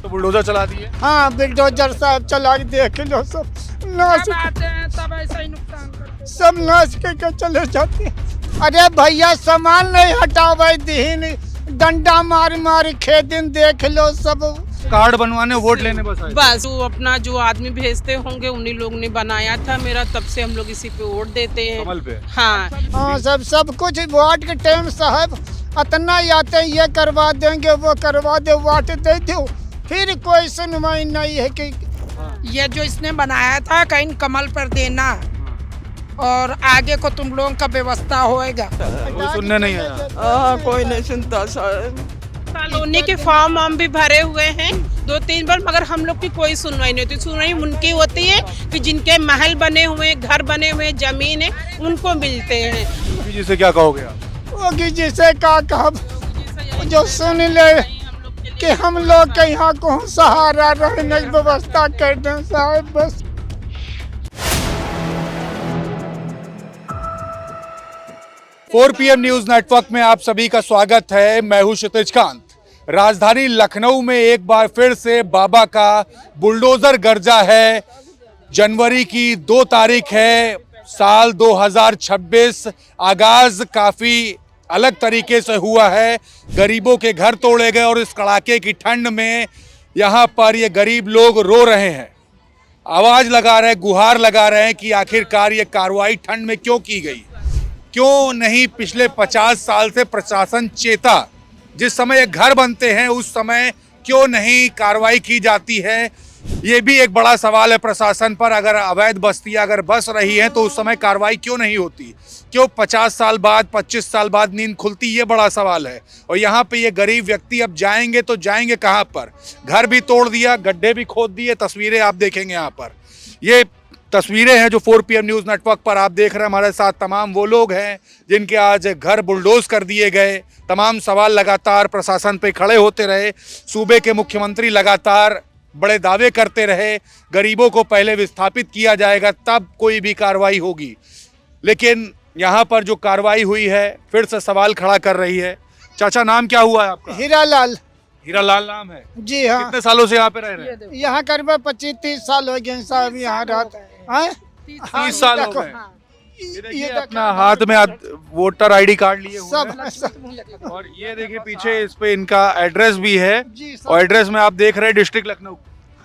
तो बुलडोजर चला दिए। हाँ बिल्डोजर साहब चला के देख लो सब नाश जब आते हैं तब ऐसा ही नुकसान करते हैं। सब नाश के चले जाते हैं। अरे भैया सामान नहीं हटावे दीन डंडा मार मार खेदिन देख लो सब। कार्ड बनवाने वोट लेने बस आए। बस वो अपना जो आदमी भेजते होंगे उन्हीं लोग ने बनाया था मेरा, तब से हम लोग इसी पे वोट देते हैं। कमल पे। हाँ हाँ सब कुछ वोट के टाइम साहब इतना आते ये करवा देंगे वो करवा दे वोट दे दो फिर कोई सुनवाई नहीं है कि ये जो इसने बनाया था कहीं कमल पर देना और आगे को तुम लोगों का व्यवस्था होएगा। कोई सुनने नहीं आया। कोई नहीं सुनता सर। कॉलोनी के फॉर्म हम भी भरे हुए हैं 2-3 बार, मगर हम लोग की कोई सुनवाई नहीं होती। सुनवाई उनकी होती है कि जिनके महल बने हुए, घर बने हुए, जमीन है, उनको मिलते हैं। योगी जी से क्या कहोगे आप? होगी जिसे का कब जो सुन ले कि हम लोग के यहाँ को सहारा रहने की व्यवस्था कर दें साहब बस। फोर PM न्यूज नेटवर्क में आप सभी का स्वागत है। मैं हूं क्षितिज कांत। राजधानी लखनऊ में एक बार फिर से बाबा का बुलडोजर गरजा है। जनवरी की 2 तारीख है, साल 2026। आगाज काफी अलग तरीके से हुआ है। गरीबों के घर तोड़े गए और इस कड़ाके की ठंड में यहाँ पर ये गरीब लोग रो रहे हैं, आवाज लगा रहे हैं, गुहार लगा रहे हैं कि आखिरकार ये कार्रवाई ठंड में क्यों की गई। क्यों नहीं पिछले 50 साल से प्रशासन चेता, जिस समय ये घर बनते हैं उस समय क्यों नहीं कार्रवाई की जाती है। ये भी एक बड़ा सवाल है प्रशासन पर। अगर अवैध बस्तियां अगर बस रही हैं तो उस समय कार्रवाई क्यों नहीं होती, क्यों 50 साल बाद 25 साल बाद नींद खुलती, ये बड़ा सवाल है। और यहाँ पे ये गरीब व्यक्ति अब जाएंगे तो जाएंगे कहाँ पर? घर भी तोड़ दिया, गड्ढे भी खोद दिए। तस्वीरें आप देखेंगे यहाँ पर, ये तस्वीरें हैं जो 4 PM न्यूज़ नेटवर्क पर आप देख रहे हैं। हमारे साथ तमाम वो लोग हैं जिनके आज घर बुलडोज कर दिए गए। तमाम सवाल लगातार प्रशासन पे खड़े होते रहे। सूबे के मुख्यमंत्री लगातार बड़े दावे करते रहे, गरीबों को पहले विस्थापित किया जाएगा तब कोई भी कार्रवाई होगी। लेकिन यहाँ पर जो कार्रवाई हुई है फिर से सवाल खड़ा कर रही है। चाचा नाम क्या हुआ है आपका? हीरालाल। हीरालाल नाम है। जी हाँ। कितने सालों से यहाँ पे रह रहे हैं? यहाँ करीब 25-30 साल हो गए साहब यहाँ रहते हैं। 30 साल हो गए। ये ये देखिए देखो, अपना हाथ में वोटर ID कार्ड लिए हुए सब हैं। सब और ये देखिए पीछे इस पे इनका एड्रेस भी है। जी सब। और एड्रेस में आप देख रहे हैं डिस्ट्रिक्ट लखनऊ।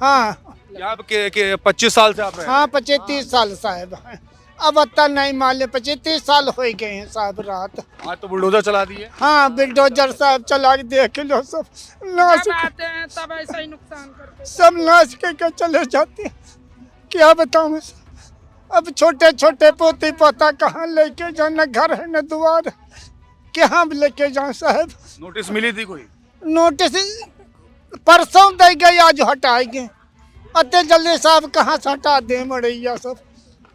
हाँ यहाँ के 25 साल से आप रहे हैं। हाँ 25-30 साल साहब। अब इतना नहीं मान ले 25-30 साल हो गए हैं साहब रात। आज तो बुलडोजर चला दिए। हाँ बिल्डोजर साहब चला के देख लो सब नाश जब आते हैं तब ऐसा ही नुकसान करते हैं। सब नाश के चले जाते हैं। क्या बताऊँ अब छोटे छोटे पोती पोता कहाँ लेके जाना, घर है न द्वार, क्या लेके जाऊँ साहब। नोटिस मिली थी कोई? नोटिस परसों दे गए, आज हटाएंगे। अते जल्दी साहब कहाँ से हटा दे मड़ैया सब।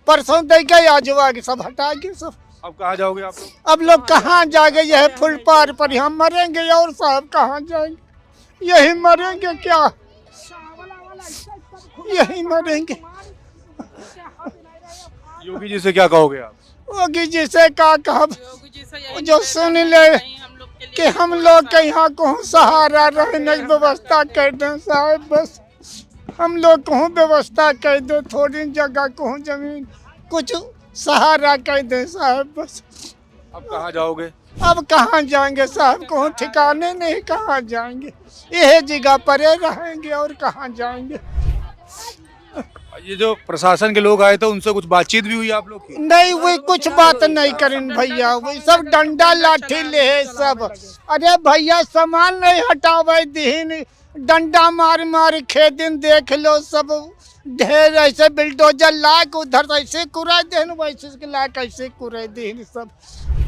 परसों दे गए, आज आगे सब हटाएंगे सब। अब कहाँ जाओगे आप लोग? अब लोग कहाँ जाएंगे? यह फुल पार पर हम मरेंगे और साहब कहाँ जाएंगे? यही मरेंगे क्या? यही मरेंगे। योगी जी से क्या कहोगे आप? योगी जी से क्या कब योगी जी से यही जो सुन ले हम लोग के लिए कि हम लोग के यहाँ को सहारा रहने की व्यवस्था कर दें साहब बस। हम लोग को व्यवस्था कर दो, थोड़ी जगह को जमीन कुछ सहारा कर दें साहब बस। अब कहाँ जाओगे? अब कहाँ जाएंगे साहब, को ठिकाने नहीं, कहाँ जाएंगे? यह जगह पर रहेंगे और कहाँ जाएंगे? ये जो प्रशासन के लोग आए थे उनसे कुछ बातचीत भी हुई आप लोग की? नहीं वही कुछ बात नहीं करें भैया, वही सब डंडा लाठी ले सब। अरे भैया सामान नहीं हटावे दीन डंडा मार मार खेदिन देख लो सब। ढेर ऐसे बिल्डोजर लाक उधर ऐसे कुरा देन वैसे लाक ऐसे कुरे देन सब।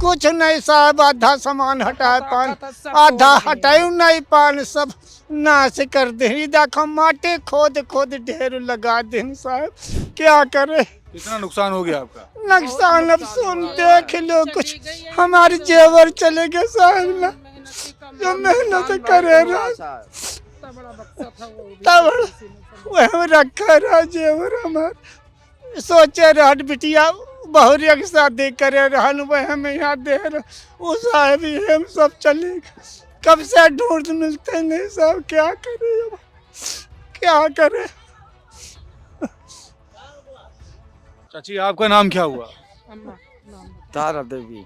कुछ नहीं साहब, आधा सामान हटाए पान, आधा हटाए नहीं पान, सब नाश कर दे। देखो माटी खोद खोद ढेर लगा दें साहब, क्या करे? कितना नुकसान हो गया आपका? नुकसान अब सुन देख लो, कुछ हमारे जेवर चले गए साहब ना, जो मेहनत करे रहा तब वह रखा रहा जेवर हमार। सोचे रहा बिटिया बहुरिया की शादी करे रहन वह हमें यहाँ दे रहा, वो साहब ही हम सब चले गए। कब से ढूंढ मिलते नहीं साहब, क्या करे? क्या करें। चाची आपका नाम क्या हुआ? तारा देवी।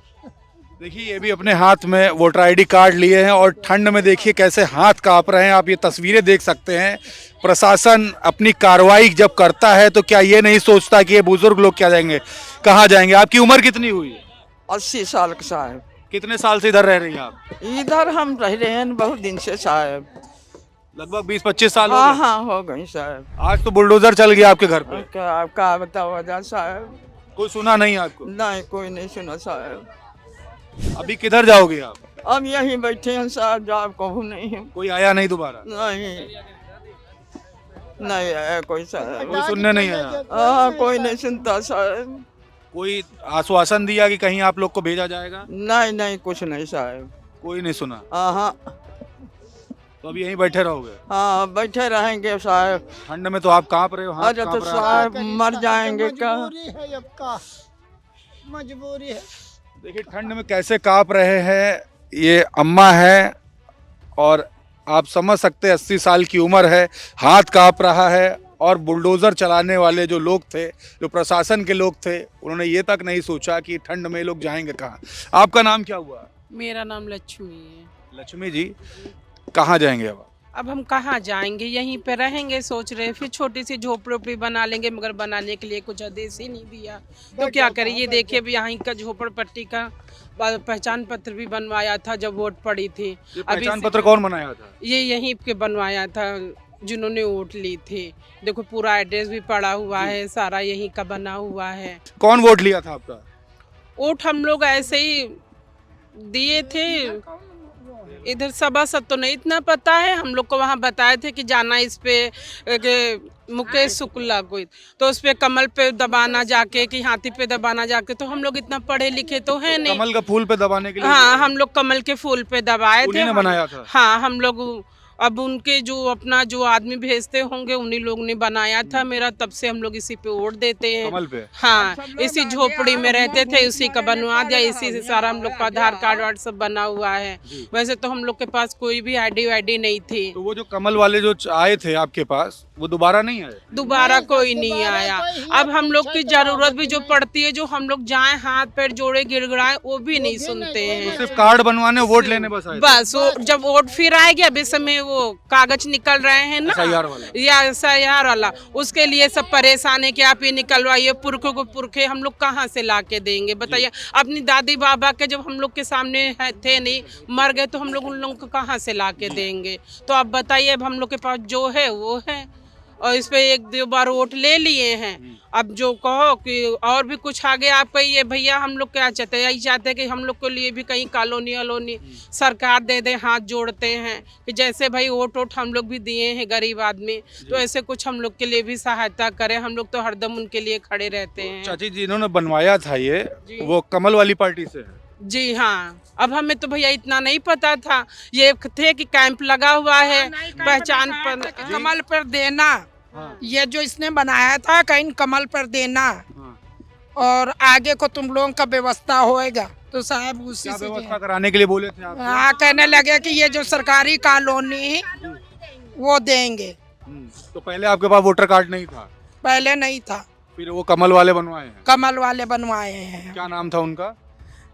देखिए ये भी अपने हाथ में वोटर आईडी कार्ड लिए हैं और ठंड में देखिए कैसे हाथ कांप रहे हैं। आप ये तस्वीरें देख सकते हैं। प्रशासन अपनी कार्रवाई जब करता है तो क्या ये नहीं सोचता कि ये बुजुर्ग लोग क्या जाएंगे, कहाँ जाएंगे? आपकी उम्र कितनी हुई है? 80 साल का साहब। कितने साल से इधर रह रही हैं आप? इधर हम रह रहे हैं बहुत दिन से साहब। लगभग 20-25 साल हो हाँ गए। हाँ हो गई साहब। आज तो बुलडोजर चल गया आपके घर पे। क्या बताओ वजह साहब? कोई सुना नहीं आपको? नहीं कोई नहीं सुना साहब। अभी किधर जाओगे आप? अब यहीं बैठे हैं साहब, जाओ कहूँ नहीं है। कोई आया नहीं दोबारा? नहीं नहीं आया कोई साहब। कोई सुनने नहीं आया? हाँ कोई नहीं सुनता साहब। कोई आश्वासन दिया कि कहीं आप लोग को भेजा जाएगा? नहीं नहीं कुछ नहीं साहब। कोई नहीं सुना। हाँ तो अब यहीं बैठे रहोगे? हाँ बैठे रहेंगे साहब। ठंड में तो आप कांप रहे हो, हाथ अरे तो कांप रहा है। साहब मर जाएंगे का। मजबूरी है, अब का मजबूरी है। देखिए ठंड में कैसे कांप रहे हैं। ये अम्मा है और आप समझ सकते हैं 80 साल की उम्र है, हाथ कांप रहा है। और बुलडोज़र चलाने वाले जो लोग थे, जो प्रशासन के लोग थे, उन्होंने ये तक नहीं सोचा कि ठंड में ये लोग जाएंगे कहाँ। आपका नाम क्या हुआ? मेरा नाम लक्ष्मी है। लक्ष्मी जी, कहाँ जाएंगे अब हम कहाँ जाएंगे, यहीं पे रहेंगे सोच रहे। फिर छोटी सी झोपड़ी बना लेंगे, मगर बनाने के लिए कुछ आदेश ही नहीं दिया तो क्या करें। ये देखिए अभी यहाँ का झोपड़पट्टी का पहचान पत्र भी बनवाया था जब वोट पड़ी थी। ये पहचान पत्र कौन बनाया था? ये यहीं के बनवाया था जिन्होंने वोट ली थी। देखो पूरा एड्रेस भी पड़ा हुआ है, सारा यहीं का बना हुआ है। कौन वोट लिया था आपका? वोट हम लोग ऐसे ही दिए थे। इधर सभासद तो नहीं इतना पता है, हम लोग को वहाँ बताए थे कि जाना इस पे मुकेश शुक्ला को, तो उस पे कमल पे दबाना जाके कि हाथी पे दबाना जाके। तो हम लोग इतना पढ़े लिखे तो है नहीं। कमल का फूल पे दबाने के लिए? हाँ हम लोग कमल के फूल पे दबाए थे। उन्हीं ने बनाया था? हाँ हम लोग अब उनके जो अपना जो आदमी भेजते होंगे उन्हीं लोग ने बनाया था मेरा, तब से हम लोग इसी पे वोट देते हैं। कमल पे? हाँ इसी झोपड़ी में रहते थे, उसी का बनवा दिया। इसी से सारा हम लोग का आधार कार्ड वार्ड सब बना हुआ है। वैसे तो हम लोग के पास कोई भी आईडी वाईडी नहीं थी। तो वो जो कमल वाले जो आए थे आपके पास, वो दोबारा नहीं आए? दोबारा कोई नहीं आया। अब हम लोग की जरूरत भी जो पड़ती है, जो हम लोग जाए हाथ पैर जोड़े गिड़गिड़ाए, वो भी नहीं सुनते हैं। सिर्फ कार्ड बनवाने वोट लेने बस आए थे? बस वो जब वोट फिर आएगी, अब इस समय वो कागज निकल रहे हैं ना, SIR वाला? या SIR वाला, उसके लिए सब परेशान है कि आप ये निकलवाइए। पुरखे को पुरखे हम लोग कहाँ से ला के देंगे बताइए। अपनी दादी बाबा के जब हम लोग के सामने थे नहीं, मर गए, तो हम लोग उन लोगों को कहाँ से ला के देंगे। तो आप बताइए, अब हम लोग के पास जो है वो है, और इस पे 1-2 बार वोट ले लिए हैं। अब जो कहो कि और भी कुछ आगे आप कहिए भैया, हम लोग क्या चाहते हैं, यही चाहते हैं कि हम लोग के लिए भी कहीं कॉलोनी वलोनी सरकार दे दे। हाथ जोड़ते हैं कि जैसे भाई वोट हम लोग भी दिए हैं गरीब आदमी, तो ऐसे कुछ हम लोग के लिए भी सहायता करें। हम लोग तो हरदम उनके लिए खड़े रहते हैं। चाची जी, इन्होंने बनवाया था ये, वो कमल वाली पार्टी से है? जी हाँ। अब हमें तो भैया इतना नहीं पता था, ये थे कि कैंप लगा हुआ है पहचान पर कमल पर देना। ये जो इसने बनाया था कहीं कमल पर देना, और आगे को तुम लोगों का व्यवस्था होएगा। तो साहब उसी क्या से व्यवस्था कराने के लिए बोले थे आप? हाँ कहने लगे कि ये जो सरकारी कॉलोनी वो देंगे। तो पहले आपके पास वोटर कार्ड नहीं था? पहले नहीं था, फिर वो कमल वाले बनवाए हैं? कमल वाले बनवाए हैं। क्या नाम था उनका?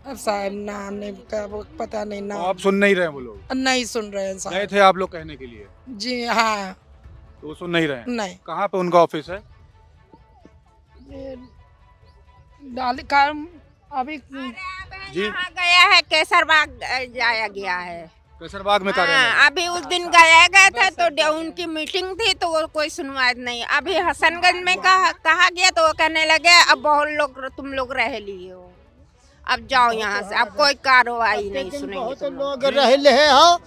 अब साहब नाम नहीं का वो पता नहीं तो नाम। आप सुन नहीं रहे वो लोग? नहीं सुन रहे हैं गए साहब। थे आप लोग कहने के लिए? जी हाँ। तो वो सुन नहीं रहे हैं? नहीं कहाँ पे उनका ऑफिस है? डाल का अभी जी गया है केसरबाग जाया गया है। कैसरबाग में कार्यालय? हाँ, अभी उस दिन गए थे तो उनकी मीटिंग थी, तो वो कोई सुनवाई नहीं। अभी हसनगंज में कहा गया तो वो कहने लगे अब बहुत लोग तुम लोग रह लिए हो, अब जाओ यहाँ से, अब कोई कार्रवाई नहीं सुनेंगे बहुत तुम लोग। लोग रह ले हो,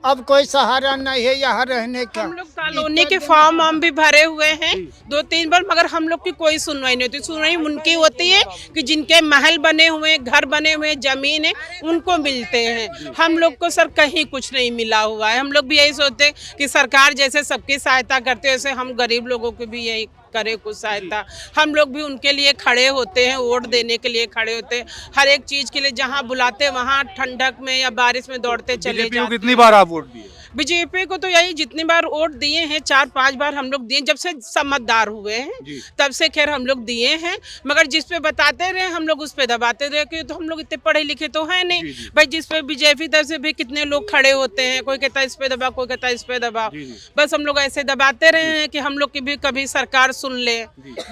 अब कोई सहारा नहीं है यहाँ रहने का। हम लोग कॉलोनी के फॉर्म हम भी भरे हुए हैं 2-3 बार, मगर हम लोग की कोई सुनवाई नहीं होती। सुनवाई उनकी होती है कि जिनके महल बने हुए, घर बने हुए, जमीन है, उनको मिलते हैं। हम लोग को सर कहीं कुछ नहीं मिला हुआ है। हम लोग भी यही सोचते हैं कि सरकार जैसे सबकी सहायता करते हैं, वैसे हम गरीब लोगों की भी यही करे कुछ सहायता। हम लोग भी उनके लिए खड़े होते हैं, वोट देने के लिए खड़े होते हैं। हर एक चीज के लिए जहाँ बुलाते वहाँ ठंडक में या बारिश में दौड़ते चले बीजेपी को जाते। कितनी बार आप वोट दिए? बीजेपी को तो यही जितनी बार वोट दिए हैं 4-5 बार हम लोग दिए, जब से समझदार हुए हैं तब से खैर हम लोग दिए हैं, मगर जिस पे बताते रहे हम लोग उस पे दबाते रहे, कि तो हम लोग इतने पढ़े लिखे तो है नहीं भाई। जिस पे बीजेपी तरफ से भी कितने लोग खड़े होते हैं, कोई कहता है इस पे दबा, कोई कहता है इस पे दबा, बस हम लोग ऐसे दबाते रहे हैं कि हम लोग की भी कभी सरकार सुन ले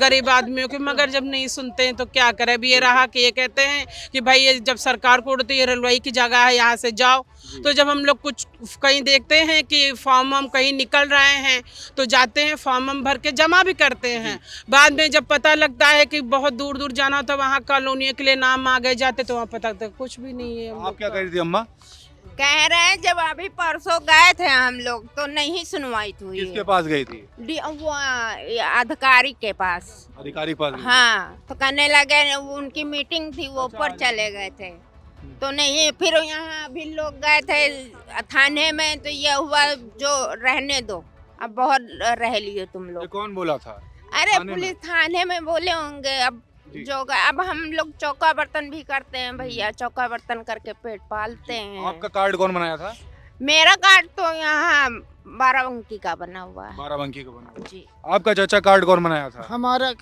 गरीब आदमियों की, मगर जब नहीं सुनते हैं तो क्या करें। अभी ये रहा कि ये कहते हैं कि भाई ये जब सरकार को उड़ती है रेलवे की जगह है यहाँ से जाओ, तो जब हम लोग कुछ कहीं देखते हैं कि फॉर्म हम कहीं निकल रहे हैं तो जाते हैं, फॉर्म हम भर के जमा भी करते हैं, बाद में जब पता लगता है कि बहुत दूर दूर जाना तो वहाँ कॉलोनियों के लिए नाम आगे जाते तो वहाँ पता लगता कुछ भी नहीं है। आप क्या कह रही थी अम्मा? कह रहे हैं जब अभी परसों गए थे हम लोग तो नहीं सुनवाई हुई। किसके पास गई थी? वो अधिकारी के पास। अधिकारी के पास गई थी? हाँ, तो कहने लगे उनकी मीटिंग थी वो ऊपर चले गए थे तो नहीं, फिर यहाँ भी लोग गए थे थाने में तो ये हुआ जो रहने दो, अब बहुत रह लिए तुम ये लोग। कौन बोला था? अरे पुलिस थाने में बोले होंगे, अब जो अब हम लोग चौका बर्तन भी करते हैं भैया, चौका बर्तन करके पेट पालते हैं। आपका कार्ड कौन बनाया था? मेरा कार्ड तो यहाँ 12 का बना हुआ है। 12 का बना हुआ। जी। आपका चाचा कार्ड कौन बनाया था? हमारा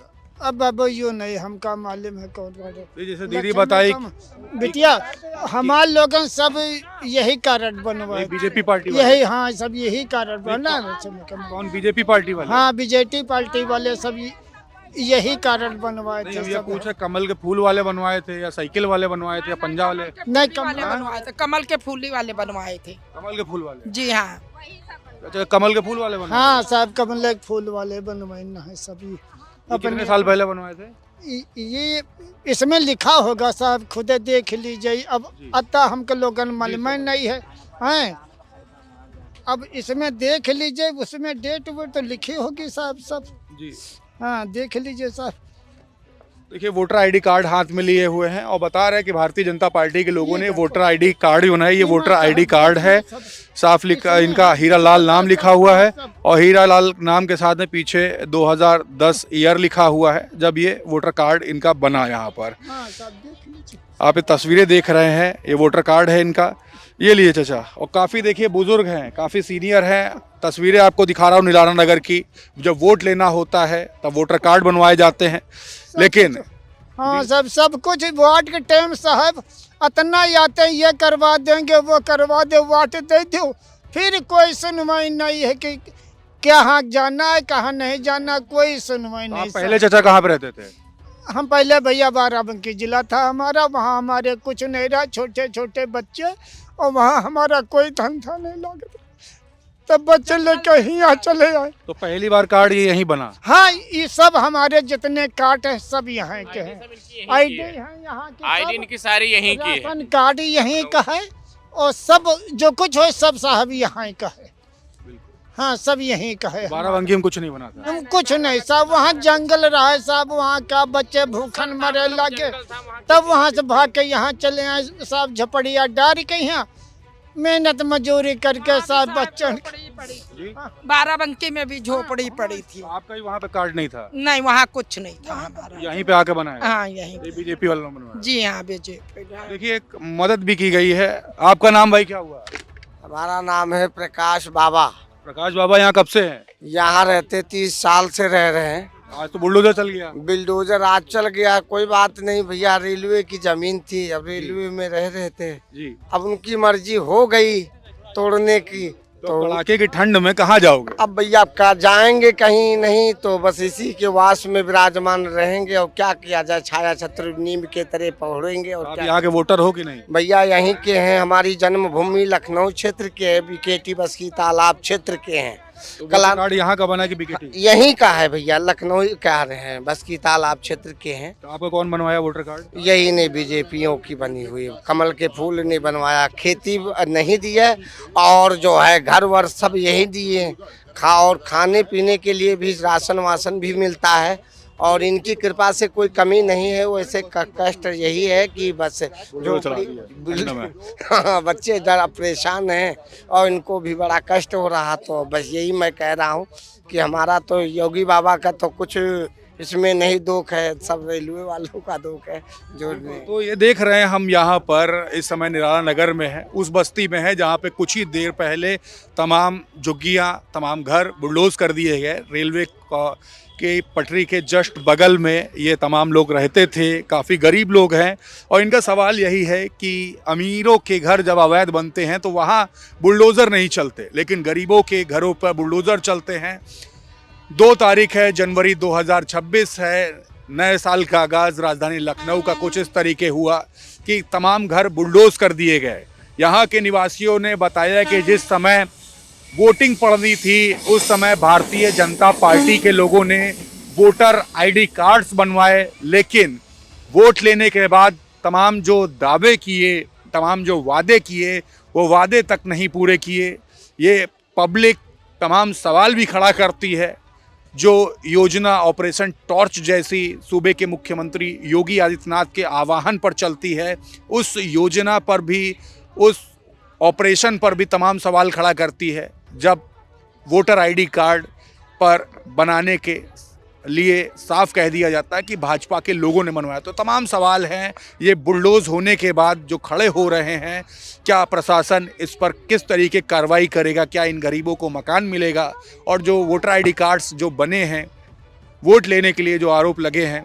अब यो नहीं हमका मालूम है कौन कार्ड। जैसे दीदी बताई बिटिया हमारे लोगन सब यही कार्ड बनवाए, बीजेपी पार्टी वाले। यही हाँ सब यही कार्ड बना। कौन? बीजेपी पार्टी वाले? हाँ बीजेपी पार्टी वाले सब यही कार्ड बनवाए थे। ये पूछे कमल के फूल वाले बनवाए थे या साइकिल वाले बनवाए थे या पंजा वाले? नहीं वाले बनवाए थे, कमल के फूली वाले बनवाए थे। कमल के फूल वाले? जी हाँ। अच्छा, कमल के फूल वाले बनवाए? हाँ साहब कमल के फूल वाले बनवाए ना है सभी। कितने साल पहले बनवाए थे? ये इसमें लिखा होगा साहब, खुद देख लीजिए। अब अतः हमको लोगन मालूम नहीं है, हैं? अब इसमें देख लीजिए, उसमें डेट वेट तो लिखी होगी साहब सब। जी हाँ देख लीजिए साहब। देखिए वोटर आईडी कार्ड हाथ में लिए हुए हैं और बता रहे हैं कि भारतीय जनता पार्टी के लोगों ने वोटर आईडी कार्ड जो है ये वोटर आईडी कार्ड है, साफ लिखा, इनका हीरा लाल नाम लिखा हुआ है और हीरा लाल नाम के साथ में पीछे 2010 ईयर लिखा हुआ है जब ये वोटर कार्ड इनका बना। यहाँ पर आप ये तस्वीरें देख रहे हैं, ये वोटर कार्ड है इनका, ये लिए चाचा। और काफ़ी देखिए बुजुर्ग हैं, काफ़ी सीनियर हैं। तस्वीरें आपको दिखा रहा हूँ निलारा नगर की, जब वोट लेना होता है तब वोटर कार्ड बनवाए जाते हैं, लेकिन हाँ सब कुछ वोट के टाइम साहब इतना ही आते हैं, ये करवा देंगे वो करवा दे, वोट दे दो, फिर कोई सुनवाई नहीं है कि कहाँ जाना है कहाँ नहीं जाना, कोई सुनवाई नहीं। पहले चाचा कहाँ पे रहते थे? हम पहले भैया बाराबंकी जिला था हमारा, वहाँ हमारे कुछ नहीं रहा, छोटे छोटे बच्चे, और वहाँ हमारा कोई धंधा नहीं लगा, तब बच्चे लेकर ही यहाँ चले आए। तो पहली बार कार्ड ये यहीं बना? हाँ ये सब हमारे जितने कार्ड हैं सब यहाँ के हैं, आईडी है यहाँ के, आईडी इनकी सारी यहीं की है, राशन कार्ड यहीं का है और सब जो कुछ हो सब साहब यहाँ का है। हाँ सब यहीं का है। बाराबंकी में कुछ नहीं बना था? हम कुछ नहीं साहब, वहाँ जंगल रहा है साहब, वहाँ का बच्चे भूखन मरे लगे, तब वहाँ से भाग के यहाँ चले आए साहब, झपड़िया डाल के यहाँ मेहनत मजूरी करके साहब बच्चों। 12 में भी झोपड़ी पड़ी थी। आपका ही वहाँ पे कार्ड नहीं था? नहीं वहाँ कुछ नहीं था हमारा, यहीं पे आके बनाया? हाँ यहीं। बीजेपी वालों ने बनवाया? जी हाँ बीजेपी। देखिए एक मदद भी की गई है। आपका नाम भाई क्या हुआ? हमारा नाम है प्रकाश बाबा। प्रकाश बाबा यहाँ कब से हैं? यहाँ रहते 30 साल से रह रहे हैं। आज तो बुलडोजर चल गया। बिल्डोजर आज चल गया, कोई बात नहीं भैया, रेलवे की जमीन थी, अब रेलवे में रह रहे थे जी, अब उनकी मर्जी हो गई तोड़ने की, तो कड़ाके की ठंड में कहाँ जाओगे? अब भैया का जाएंगे कहीं नहीं, तो बस इसी के वास में विराजमान रहेंगे और क्या किया जाए, छाया छत्र नीम के तरह पहुड़ेंगे। और आप क्या यहाँ के वोटर हो कि नहीं? भैया यहीं के हैं, हमारी जन्मभूमि लखनऊ क्षेत्र के है, बीकेटी बस्की तालाब क्षेत्र के हैं। तो कार्ड यहाँ का बना कि बीकेटी? यहीं का है भैया, लखनऊ का हैं, बस्की तालाब क्षेत्र के हैं। तो आपको कौन बनवाया वोटर कार्ड? यही ने बीजेपीओ की बनी हुई, कमल के फूल ने बनवाया, खेती नहीं दिए और जो है घर वर सब यही दिए, और खाने पीने के लिए भी राशन वासन भी मिलता है और इनकी कृपा से कोई कमी नहीं है। वैसे कष्ट यही है कि बस जो हाँ बच्चे जरा परेशान हैं और इनको भी बड़ा कष्ट हो रहा, तो बस यही मैं कह रहा हूँ कि हमारा तो योगी बाबा का तो कुछ इसमें नहीं दोख है, सब रेलवे वालों का दोख है जोड़ने। तो ये देख रहे हैं हम यहाँ पर इस समय निराला नगर में है, उस बस्ती में है जहाँ पे कुछ ही देर पहले तमाम झुग्गियाँ, तमाम घर बुलडोज कर दिए गए। रेलवे के पटरी के जस्ट बगल में ये तमाम लोग रहते थे, काफ़ी गरीब लोग हैं और इनका सवाल यही है कि अमीरों के घर जब अवैध बनते हैं तो वहाँ बुलडोज़र नहीं चलते, लेकिन गरीबों के घरों पर बुलडोज़र चलते हैं। 2 तारीख है, जनवरी 2026 है, नए साल का आगाज़ राजधानी लखनऊ का कुछ इस तरीके हुआ कि तमाम घर बुलडोज कर दिए गए। यहाँ के निवासियों ने बताया कि जिस समय वोटिंग पड़नी थी उस समय भारतीय जनता पार्टी के लोगों ने वोटर आईडी कार्ड्स बनवाए, लेकिन वोट लेने के बाद तमाम जो दावे किए, तमाम जो वादे किए, वो वादे तक नहीं पूरे किए। ये पब्लिक तमाम सवाल भी खड़ा करती है। जो योजना ऑपरेशन टॉर्च जैसी सूबे के मुख्यमंत्री योगी आदित्यनाथ के आह्वान पर चलती है, उस योजना पर भी, उस ऑपरेशन पर भी तमाम सवाल खड़ा करती है। जब वोटर आईडी कार्ड पर बनाने के लिए साफ कह दिया जाता है कि भाजपा के लोगों ने बनवाया, तो तमाम सवाल हैं ये बुलडोज होने के बाद जो खड़े हो रहे हैं। क्या प्रशासन इस पर किस तरीके कार्रवाई करेगा? क्या इन गरीबों को मकान मिलेगा? और जो वोटर आईडी कार्ड्स जो बने हैं वोट लेने के लिए, जो आरोप लगे हैं,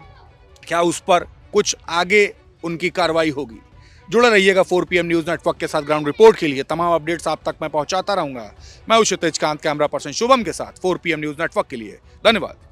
क्या उस पर कुछ आगे उनकी कार्रवाई होगी? जुड़े रहिएगा 4 PM न्यूज़ नेटवर्क के साथ। ग्राउंड रिपोर्ट के लिए तमाम अपडेट्स आप तक मैं पहुंचाता रहूंगा। मैं क्षितिज कांत, कैमरा पर्सन शुभम के साथ 4 PM न्यूज़ नेटवर्क के लिए। धन्यवाद।